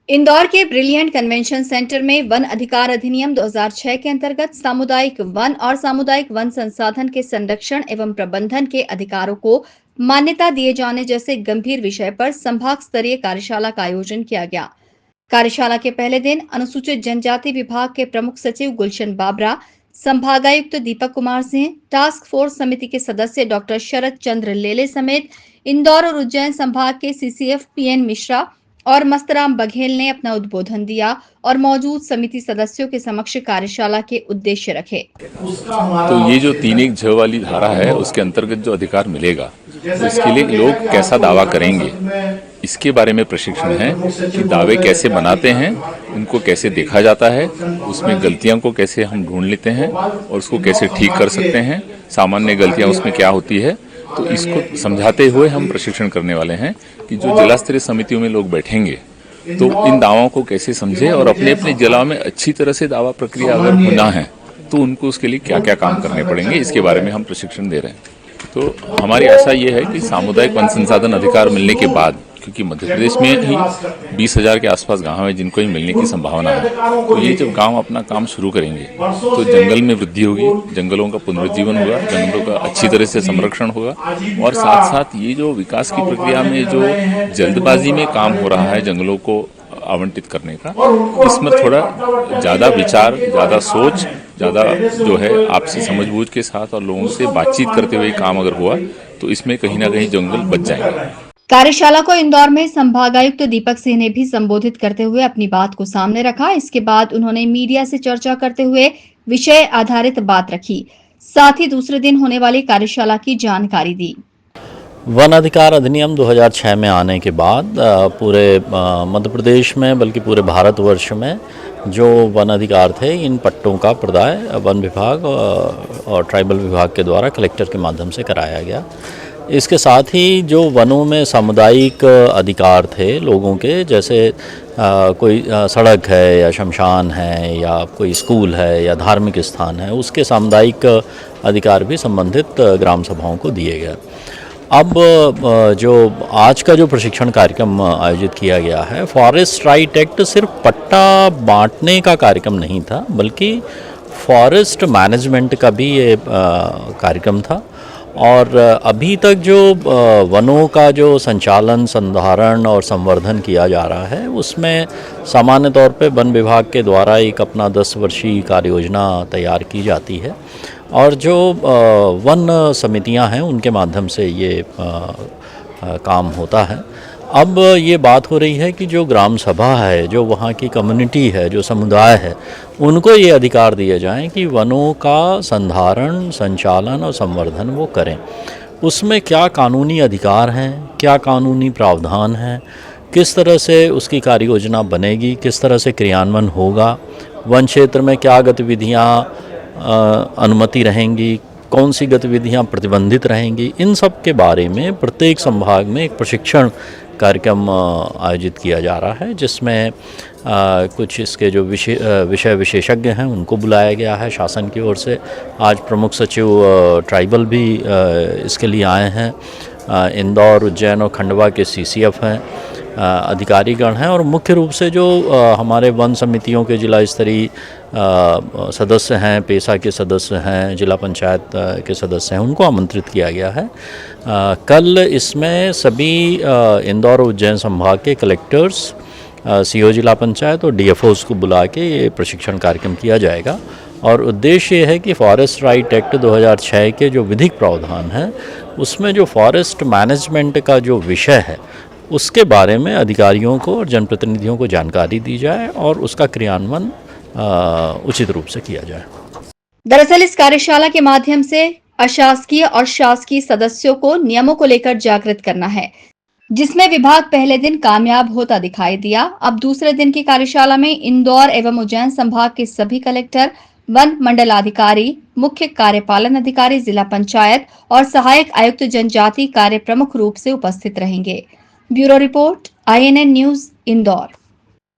इंदौर के brilliant convention centre में one अधिकार अधिनियम 2006 के अंतर्गत सामुदायिक वन और सामुदायिक वन संसाधन के संरक्षण एवं प्रबंधन के अधिकारों को मान्यता दिए जाने जैसे गंभीर विषय पर संभाग स्तरीय कार्यशाला का आयोजन किया गया। कार्यशाला के पहले दिन अनुसूचित जनजाति विभाग के प्रमुख सचिव गुलशन बाबरा, संभागायुक्त दीपक कुमार सिंह, टास्क फोर्स समिति के सदस्य डॉक्टर शरद चंद्र लेले समेत इंदौर और उज्जैन संभाग के सीसीएफ पीएन मिश्रा और मस्तराम बघेल ने अपना उद्बोधन दिया और मौजूद समिति सदस्यों के समक्ष कार्यशाला के उद्देश्य रखे। तो ये जो 3(1) वाली धारा है उसके अंतर्गत जो अधिकार मिलेगा तो इसके लिए लोग कैसा दावा करेंगे, इसके बारे में प्रशिक्षण है कि दावे कैसे बनाते हैं, उनको कैसे देखा जाता है, उसमें गलतियों को कैसे हम ढूंढ लेते हैं और उसको कैसे ठीक कर सकते हैं, सामान्य गलतियां उसमें क्या होती है। तो इसको समझाते हुए हम प्रशिक्षण करने वाले हैं कि जो जिला स्तरीय समितियों में लोग बैठेंगे तो इन दावों को कैसे समझे और अपने अपने जिला में अच्छी तरह से दावा प्रक्रिया अगर होना है तो उनको उसके लिए क्या क्या काम करने पड़ेंगे, इसके बारे में हम प्रशिक्षण दे रहे हैं। तो हमारी आशा ये है कि सामुदायिक वन संसाधन अधिकार मिलने के बाद, क्योंकि मध्य प्रदेश में ही 20,000 के आसपास गांव है जिनको ही मिलने की संभावना है, तो ये जब गांव अपना काम शुरू करेंगे तो जंगल में वृद्धि होगी, जंगलों का पुनरुज्जीवन होगा, जंगलों का अच्छी तरह से संरक्षण होगा और साथ साथ ये जो विकास की प्रक्रिया में जो जल्दबाजी में काम हो रहा है जंगलों को आवंटित करने का, इसमें थोड़ा ज़्यादा विचार, ज़्यादा सोच, ज़्यादा जो है आपसी समझबूझ के साथ और लोगों से बातचीत करते हुए काम अगर हुआ तो इसमें कहीं ना कहीं जंगल बच जाएंगे। कार्यशाला को इंदौर में संभागायुक्त दीपक सिंह ने भी संबोधित करते हुए अपनी बात को सामने रखा। इसके बाद उन्होंने मीडिया से चर्चा करते हुए विषय आधारित बात रखी, साथ ही दूसरे दिन होने वाली कार्यशाला की जानकारी दी। वन अधिकार अधिनियम 2006 में आने के बाद पूरे मध्य प्रदेश में बल्कि पूरे भारतवर्ष में जो वन अधिकार थे इन पट्टों का प्रदाय वन विभाग और ट्राइबल विभाग के द्वारा कलेक्टर के माध्यम से कराया गया। इसके साथ ही जो वनों में सामुदायिक अधिकार थे लोगों के, जैसे कोई सड़क है या शमशान है या कोई स्कूल है या धार्मिक स्थान है, उसके सामुदायिक अधिकार भी संबंधित ग्राम सभाओं को दिए गए। अब जो आज का जो प्रशिक्षण कार्यक्रम आयोजित किया गया है, फॉरेस्ट राइट एक्ट सिर्फ पट्टा बांटने का कार्यक्रम नहीं था बल्कि फॉरेस्ट मैनेजमेंट का भी ये कार्यक्रम था। और अभी तक जो वनों का जो संचालन, संधारण और संवर्धन किया जा रहा है उसमें सामान्य तौर पे वन विभाग के द्वारा एक अपना 10 वर्षीय कार्य योजना तैयार की जाती है और जो वन समितियां हैं उनके माध्यम से ये काम होता है। अब ये बात हो रही है कि जो ग्राम सभा है, जो वहाँ की कम्युनिटी है, जो समुदाय है, उनको ये अधिकार दिए जाएं कि वनों का संधारण, संचालन और संवर्धन वो करें। उसमें क्या कानूनी अधिकार हैं, क्या कानूनी प्रावधान हैं, किस तरह से उसकी कार्य योजना बनेगी, किस तरह से क्रियान्वयन होगा, वन क्षेत्र में क्या गतिविधियाँ अनुमति रहेंगी, कौन सी गतिविधियां प्रतिबंधित रहेंगी, इन सब के बारे में प्रत्येक संभाग में एक प्रशिक्षण कार्यक्रम आयोजित किया जा रहा है, जिसमें कुछ इसके जो विषय विशेषज्ञ हैं उनको बुलाया गया है शासन की ओर से। आज प्रमुख सचिव ट्राइबल भी इसके लिए आए हैं। इंदौर, उज्जैन और खंडवा के सीसीएफ हैं, अधिकारीगण हैं और मुख्य रूप से जो हमारे वन समितियों के जिला स्तरीय सदस्य हैं, पेशा के सदस्य हैं, जिला पंचायत के सदस्य हैं, उनको आमंत्रित किया गया है। कल इसमें सभी इंदौर और उज्जैन संभाग के कलेक्टर्स, सीओ जिला पंचायत और डीएफओस को बुला के ये प्रशिक्षण कार्यक्रम किया जाएगा और उद्देश्य ये है कि फॉरेस्ट राइट एक्ट 2006 के जो विधिक प्रावधान हैं उसमें जो फॉरेस्ट मैनेजमेंट का जो विषय है उसके बारे में अधिकारियों को और जनप्रतिनिधियों को जानकारी दी जाए और उसका क्रियान्वयन उचित रूप से किया जाए। दरअसल इस कार्यशाला के माध्यम से अशासकीय और शासकीय सदस्यों को नियमों को लेकर जागृत करना है, जिसमें विभाग पहले दिन कामयाब होता दिखाई दिया। अब दूसरे दिन की कार्यशाला में इंदौर एवं उज्जैन संभाग के सभी कलेक्टर, वन मंडलाधिकारी, मुख्य कार्यपालन अधिकारी, जिला पंचायत और सहायक आयुक्त जनजाति कार्य प्रमुख रूप से उपस्थित रहेंगे। Bureau report, INN news, Indore.